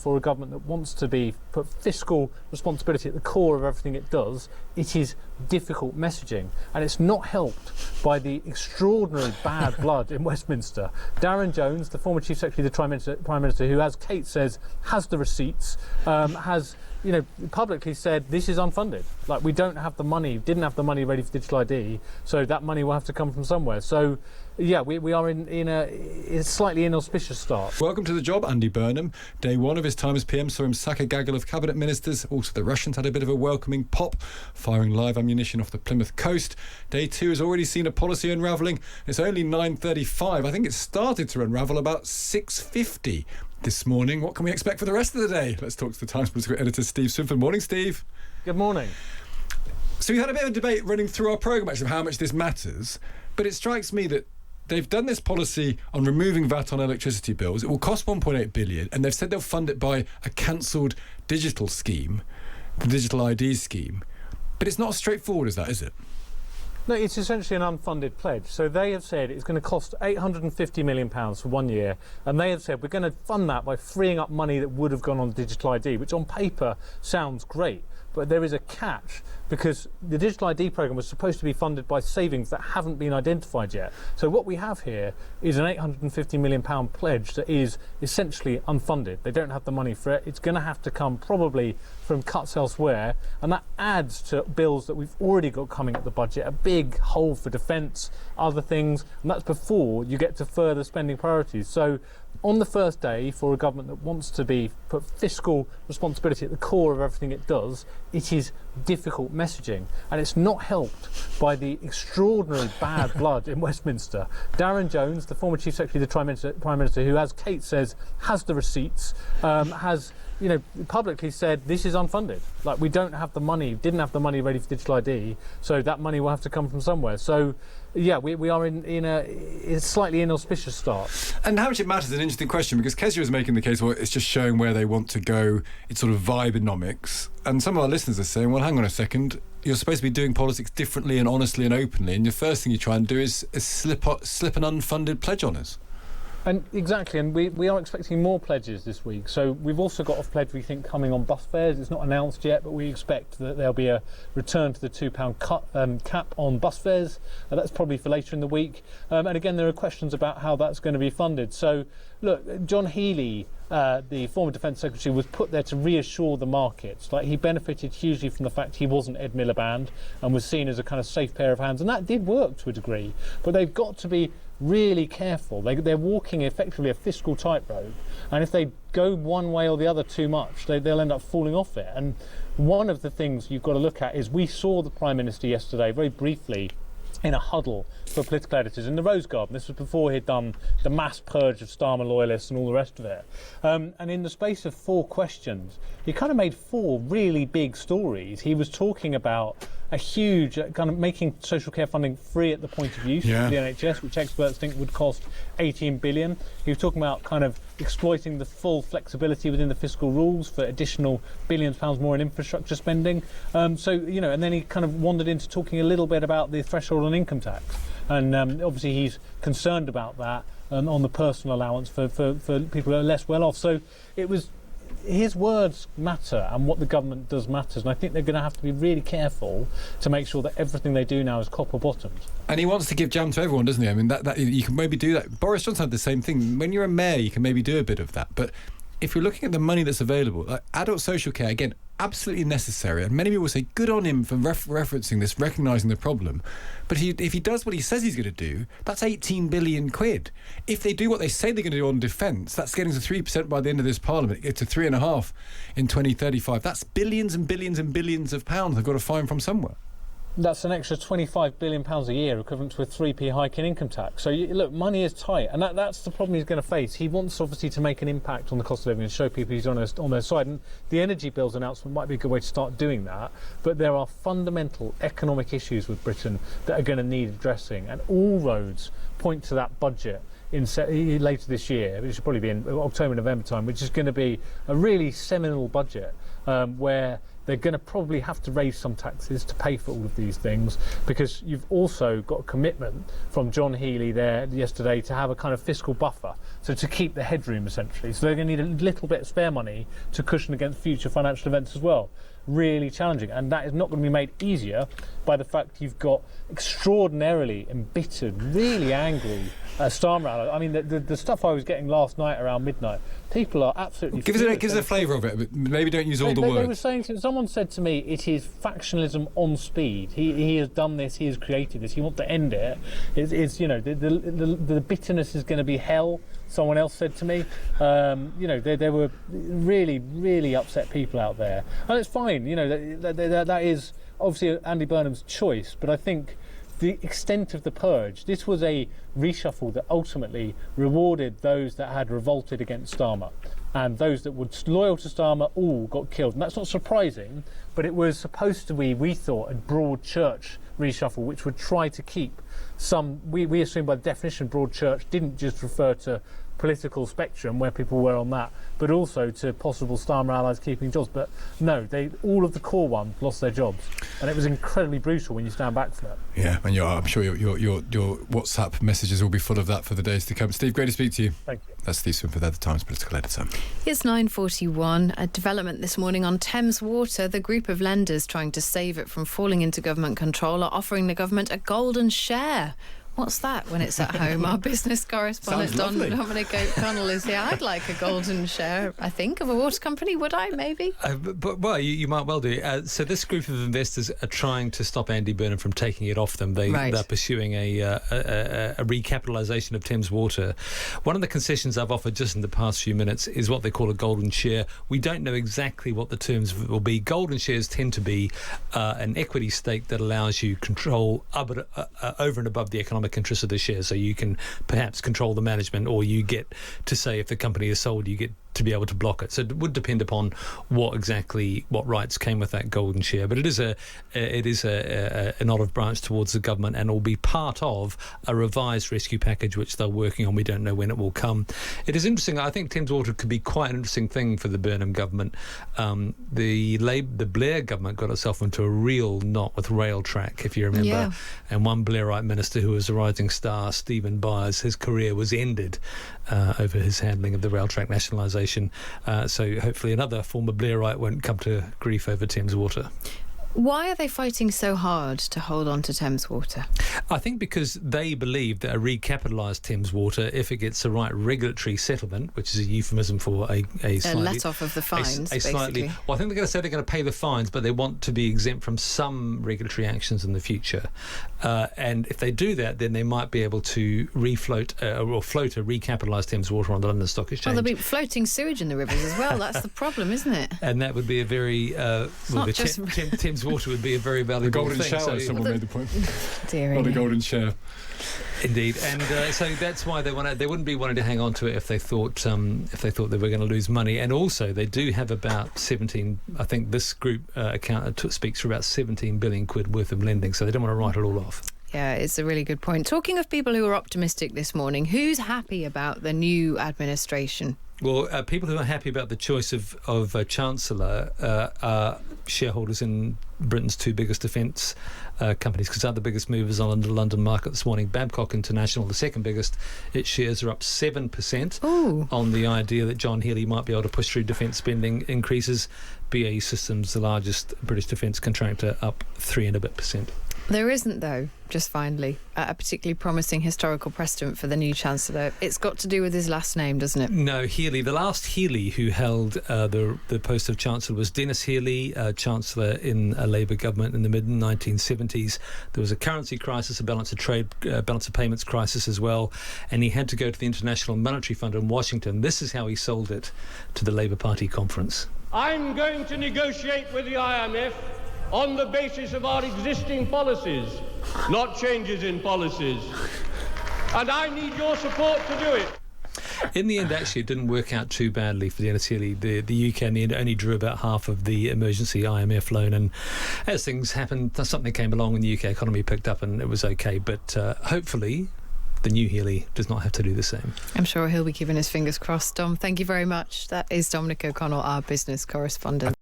for a government that wants to put fiscal responsibility at the core of everything it does, it is difficult messaging. And it's not helped by the extraordinary bad blood in Westminster. Darren Jones, the former Chief Secretary of the Prime Minister, who, as Kate says, has the receipts, has publicly said this is unfunded. Like, we don't have the money, didn't have the money ready for digital ID, so that money will have to come from somewhere. So, yeah, we are in a slightly inauspicious start. Welcome to the job, Andy Burnham. Day one of his time as PM saw him sack a gaggle of cabinet ministers. Also, the Russians had a bit of a welcoming pop, firing live ammunition off the Plymouth coast. Day two has already seen a policy unravelling. It's only 9:35. I think it started to unravel about 6:50 this morning. What can we expect for the rest of the day? Let's talk to the Times political editor, Steve Swinford. Morning, Steve. Good morning. So we had a bit of a debate running through our programme, actually, of how much this matters. But it strikes me that they've done this policy on removing VAT on electricity bills. It will cost 1.8 billion, and they've said they'll fund it by a cancelled digital scheme, the digital ID scheme. But it's not as straightforward as that, is it? No, it's essentially an unfunded pledge. So they have said it's going to cost £850 million for 1 year, and they have said we're going to fund that by freeing up money that would have gone on digital ID, which on paper sounds great. But there is a catch, because the digital ID programme was supposed to be funded by savings that haven't been identified yet. So what we have here is an £850 million pledge that is essentially unfunded. They don't have the money for it. It's going to have to come probably from cuts elsewhere, and that adds to bills that we've already got coming at the budget, a big hole for defence, other things, and that's before you get to further spending priorities. So on the first day, for a government that wants to put fiscal responsibility at the core of everything it does, it is difficult messaging. And it's not helped by the extraordinary bad blood in Westminster. Darren Jones, the former Chief Secretary of the Prime Minister, who, as Kate says, has the receipts, has publicly said this is unfunded. Like, we don't have the money, didn't have the money ready for digital ID, so that money will have to come from somewhere. So, yeah, we are in a slightly inauspicious start. And how much it matters is an interesting question, because Kezia is making the case, well, it's just showing where they want to go. It's sort of vibenomics. And some of our listeners are saying, well, hang on a second, you're supposed to be doing politics differently and honestly and openly, and the first thing you try and do is slip an unfunded pledge on us. And exactly, and we are expecting more pledges this week. So we've also got a pledge, we think, coming on bus fares. It's not announced yet, but we expect that there'll be a return to the £2 cap on bus fares. That's probably for later in the week. And again, there are questions about how that's going to be funded. So, look, John Healey, the former Defence Secretary, was put there to reassure the markets. Like, he benefited hugely from the fact he wasn't Ed Miliband and was seen as a kind of safe pair of hands, and that did work to a degree. But they've got to be really careful. They're walking effectively a fiscal tightrope, and if they go one way or the other too much, they'll end up falling off it. And one of the things you've got to look at is, we saw the Prime Minister yesterday very briefly in a huddle for political editors in the Rose Garden. This was before he'd done the mass purge of Starmer Loyalists and all the rest of it. And in the space of 4 questions, he kind of made 4 really big stories. He was talking about a huge kind of making social care funding free at the point of use for the NHS, which experts think would cost 18 billion. He was talking about kind of exploiting the full flexibility within the fiscal rules for additional billions of pounds more in infrastructure spending. And then he kind of wandered into talking a little bit about the threshold on income tax. And obviously he's concerned about that on the personal allowance for people who are less well off. So it was, his words matter, and what the government does matters, and I think they're going to have to be really careful to make sure that everything they do now is copper bottomed. And he wants to give jam to everyone, doesn't he? I mean, that you can maybe do that. Boris Johnson had the same thing. When you're a mayor, you can maybe do a bit of that, but if you're looking at the money that's available, like adult social care, again, absolutely necessary, and many people say good on him for referencing this, recognising the problem. But if he does what he says he's going to do, that's 18 billion quid. If they do what they say they're going to do on defence, that's getting to 3% by the end of this parliament, get to 3.5% in 2035. That's billions and billions and billions of pounds they've got to find from somewhere. That's an extra £25 billion a year, equivalent to a 3p hike in income tax. So, look, money is tight, and that's the problem he's going to face. He wants, obviously, to make an impact on the cost of living and show people he's on their side. And the energy bills announcement might be a good way to start doing that. But there are fundamental economic issues with Britain that are going to need addressing, and all roads point to that budget later this year, which should probably be in October, November time, which is going to be a really seminal budget. where they're going to probably have to raise some taxes to pay for all of these things, because you've also got a commitment from John Healey there yesterday to have a kind of fiscal buffer, so to keep the headroom essentially. So they're going to need a little bit of spare money to cushion against future financial events as well. Really challenging, and that is not going to be made easier by the fact you've got extraordinarily embittered, really angry Starmer allies. I mean, the stuff I was getting last night around midnight, people are absolutely Give us a flavour of it, but maybe don't use all the words. They were saying, someone said to me, it is factionalism on speed. He has done this, he has created this, he wants to end it. It's the bitterness is going to be hell, someone else said to me. There were really, really upset people out there. And it's fine, that is obviously Andy Burnham's choice, but I think the extent of the purge, this was a reshuffle that ultimately rewarded those that had revolted against Starmer, and those that were loyal to Starmer all got killed. And that's not surprising, but it was supposed to be, we thought, a broad church reshuffle which would try to keep some, we assume by definition broad church didn't just refer to political spectrum where people were on that, but also to possible Starmer allies keeping jobs. But no, all of the core ones lost their jobs, and it was incredibly brutal when you stand back from it. Yeah, and I'm sure your WhatsApp messages will be full of that for the days to come. Steve, great to speak to you. Thank you. That's Steve Swinford, the Times political editor. It's 9:41. A development this morning on Thames Water. The group of lenders trying to save it from falling into government control are offering the government a golden share. What's that when it's at home? Our business correspondent Dominic O'Connell is here. I'd like a golden share, I think, of a water company, would I, maybe? Well, you might well do. So this group of investors are trying to stop Andy Burnham from taking it off them. They're pursuing a recapitalisation of Thames Water. One of the concessions I've offered just in the past few minutes is what they call a golden share. We don't know exactly what the terms will be. Golden shares tend to be an equity stake that allows you control over and above the economic interests of the shares, so you can perhaps control the management, or you get to say if the company is sold, you get to be able to block it. So it would depend upon what rights came with that golden share. But it is an olive branch towards the government, and it will be part of a revised rescue package which they're working on. We don't know when it will come. It is interesting. I think Thames Water could be quite an interesting thing for the Burnham government. The Blair government got itself into a real knot with rail track, if you remember. Yeah. And one Blairite minister who was a rising star, Stephen Byers, his career was ended over his handling of the rail track nationalisation. So hopefully another former Blairite won't come to grief over Thames Water. Why are they fighting so hard to hold on to Thames Water? I think because they believe that a recapitalised Thames Water, if it gets the right regulatory settlement, which is a euphemism for a slightly... let-off of the fines, basically. Well, I think they're going to say they're going to pay the fines, but they want to be exempt from some regulatory actions in the future. And if they do that, then they might be able to float a recapitalised Thames Water on the London Stock Exchange. Well, there'll be floating sewage in the rivers as well. That's the problem, isn't it? And that would be a very... Thames Water would be a very valuable golden thing. shower, someone made the point. Dearie. Not a golden share. Indeed, and so that's why they wouldn't be wanting to hang on to it if they thought they were going to lose money. And also, they do have about 17. I think this group speaks for about 17 billion quid worth of lending, so they don't want to write it all off. Yeah, it's a really good point. Talking of people who are optimistic this morning, who's happy about the new administration? Well, people who are happy about the choice of Chancellor are shareholders in Britain's two biggest defence companies, because they're the biggest movers on the London market this morning. Babcock International, the second biggest, its shares are up 7% on the idea that John Healey might be able to push through defence spending increases. BAE Systems, the largest British defence contractor, up 3% and a bit. There isn't, though, just finally, a particularly promising historical precedent for the new Chancellor. It's got to do with his last name, doesn't it? No, Healey. The last Healey who held the post of Chancellor was Dennis Healey, Chancellor in a Labour government in the mid-1970s. There was a currency crisis, a balance of trade, balance of payments crisis as well, and he had to go to the International Monetary Fund in Washington. This is how he sold it to the Labour Party conference. I'm going to negotiate with the IMF on the basis of our existing policies, not changes in policies. And I need your support to do it. In the end, actually, it didn't work out too badly for Dennis Healey. The UK in the end only drew about half of the emergency IMF loan, and as things happened, something came along and the UK economy picked up and it was okay. But hopefully the new Healey does not have to do the same. I'm sure he'll be keeping his fingers crossed. Dom, thank you very much. That is Dominic O'Connell, our business correspondent.